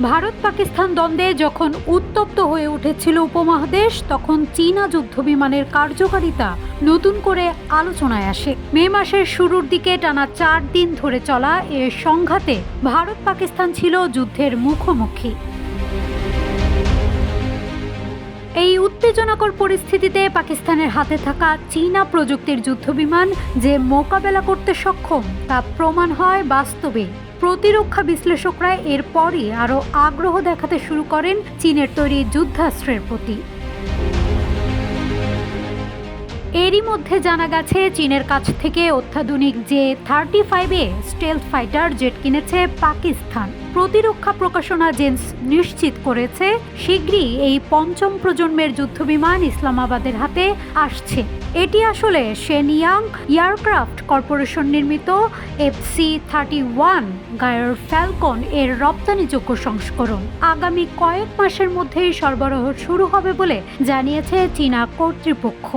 ভারত পাকিস্তান দ্বন্দ্বে যখন উত্তপ্ত হয়ে উঠেছিল উপমহাদেশ, তখন চীনা যুদ্ধবিমানের কার্যকারিতা নতুন করে আলোচনায় আসে। মে মাসের শুরুর দিকে টানা 4 দিন ধরে চলা এ সংঘাতে ভারত পাকিস্তান ছিল যুদ্ধের মুখোমুখি। এই উত্তেজনাকর পরিস্থিতিতে পাকিস্তানের হাতে থাকা চীনা প্রযুক্তির যুদ্ধবিমান যে মোকাবেলা করতে সক্ষম তা প্রমাণ হয় বাস্তবে। প্রতিরক্ষা বিশ্লেষকরা এরপরই আরও আগ্রহ দেখাতে শুরু করেন চীনের তৈরি যুদ্ধাস্ত্রের প্রতি। এরই মধ্যে জানা গেছে চীনের কাছ থেকে অত্যাধুনিক J-35A স্টেলথ ফাইটার জেট কিনেছে পাকিস্তান। প্রতিরক্ষা প্রকাশনা জেন্স নিশ্চিত করেছে শীঘ্রই এই পঞ্চম প্রজন্মের যুদ্ধবিমান ইসলামাবাদের হাতে আসছে। এটি আসলে শেনইয়াং এয়ারক্রাফট কর্পোরেশন নির্মিত FC-31 গায়ার ফ্যালকন এর রপ্তানিযোগ্য সংস্করণ। আগামী কয়েক মাসের মধ্যেই সরবরাহ শুরু হবে বলে জানিয়েছে চীনা কর্তৃপক্ষ।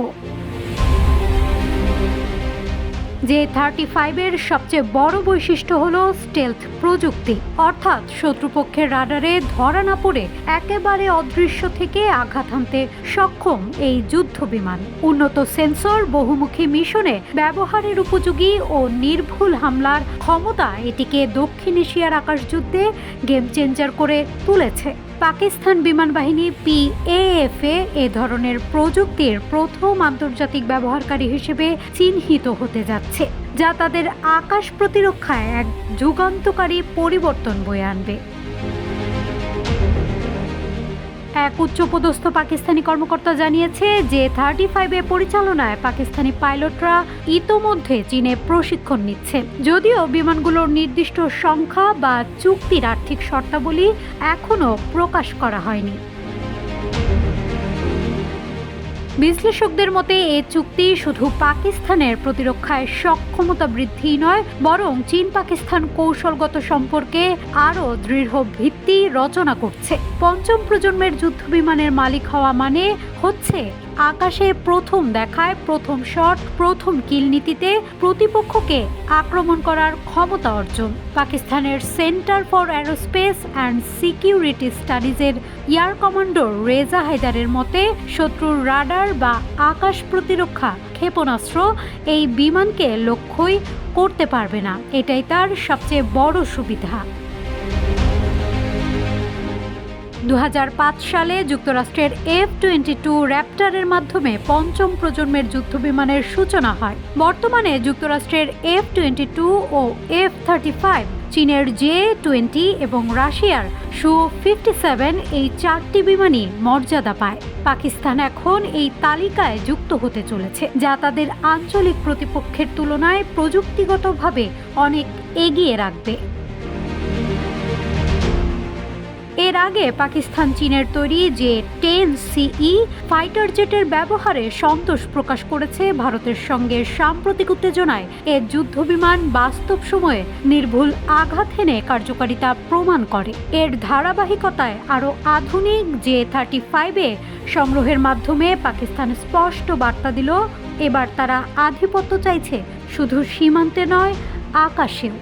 J-35 এর সবচেয়ে বড় বৈশিষ্ট্য হলো স্টেলথ প্রযুক্তি, অর্থাৎ শত্রুপক্ষের রাডারে ধরা না পড়ে একেবারে অদৃশ্য থেকে আঘাত হানতে সক্ষম এই যুদ্ধবিমান। উন্নত সেন্সর, বহুমুখী মিশনে ব্যবহারের উপযোগী ও নির্ভুল হামলার ক্ষমতা এটিকে দক্ষিণ এশিয়ার আকাশযুদ্ধে গেম চেঞ্জার করে তুলেছে। পাকিস্তান বিমান বাহিনী PAF-এ এ ধরনের প্রযুক্তির প্রথম আন্তর্জাতিক ব্যবহারকারী হিসেবে চিহ্নিত হতে যাচ্ছে, যা তাদের আকাশ প্রতিরক্ষায় এক যুগান্তকারী পরিবর্তন বয়ে আনবে। এক উচ্চপদস্থ পাকিস্তানি কর্মকর্তা জানিয়েছে যে J-35 পরিচালনায় পাকিস্তানি পাইলটরা ইতোমধ্যে চীনে প্রশিক্ষণ নিচ্ছে। যদিও বিমানগুলোর নির্দিষ্ট সংখ্যা বা চুক্তির আর্থিক শর্তাবলী এখনও প্রকাশ করা হয়নি। বিশ্লেষকদের মতে এ চুক্তি শুধু পাকিস্তানের প্রতিরক্ষায় সক্ষমতা বৃদ্ধি নয়, বরং চীন পাকিস্তান কৌশলগত সম্পর্কে আরও দৃঢ় ভিত্তি রচনা করছে। পঞ্চম প্রজন্মের যুদ্ধবিমানের মালিক হওয়া মানে হচ্ছে আকাশে প্রথম দেখায় প্রথম শট, প্রথম কিল নীতিতে প্রতিপক্ষকে আক্রমণ করার ক্ষমতা অর্জন। পাকিস্তানের centre for aerospace and security স্টাডিজের এয়ার কমান্ডার রেজা হায়দারের মতে, শত্রুর রাডার বা আকাশ প্রতিরক্ষা ক্ষেপণাস্ত্র এই বিমানকে লক্ষ্যই করতে পারবে না। এটাই তার সবচেয়ে বড় সুবিধা। 2005 সালে যুক্তরাষ্ট্রের F-22 র্যাপটারের মাধ্যমে পঞ্চম প্রজন্মের যুদ্ধবিমানের সূচনা হয়। বর্তমানে যুক্তরাষ্ট্রের F-22 ও F-35, চীনের J-20 এবং রাশিয়ার Su-57 এই 4টি বিমানই মর্যাদা পায়। পাকিস্তান এখন এই তালিকায় যুক্ত হতে চলেছে, যা তাদের আঞ্চলিক প্রতিপক্ষের তুলনায় প্রযুক্তিগতভাবে অনেক এগিয়ে রাখবে। এর আগে পাকিস্তান চীনের তৈরি J-10CE ফাইটার জেটের ব্যবহারে সন্তোষ প্রকাশ করেছে ভারতের সঙ্গে সাম্প্রতিক উত্তেজনায় এ যুদ্ধবিমান বাস্তব সময়ে নির্ভুল আঘাত হেনে কার্যকারিতা প্রমাণ করে। এর ধারাবাহিকতায় আরও আধুনিক J-35 সংগ্রহের মাধ্যমে পাকিস্তান স্পষ্ট বার্তা দিল, এবার তারা আধিপত্য চাইছে শুধু সীমান্তে নয়, আকাশেও।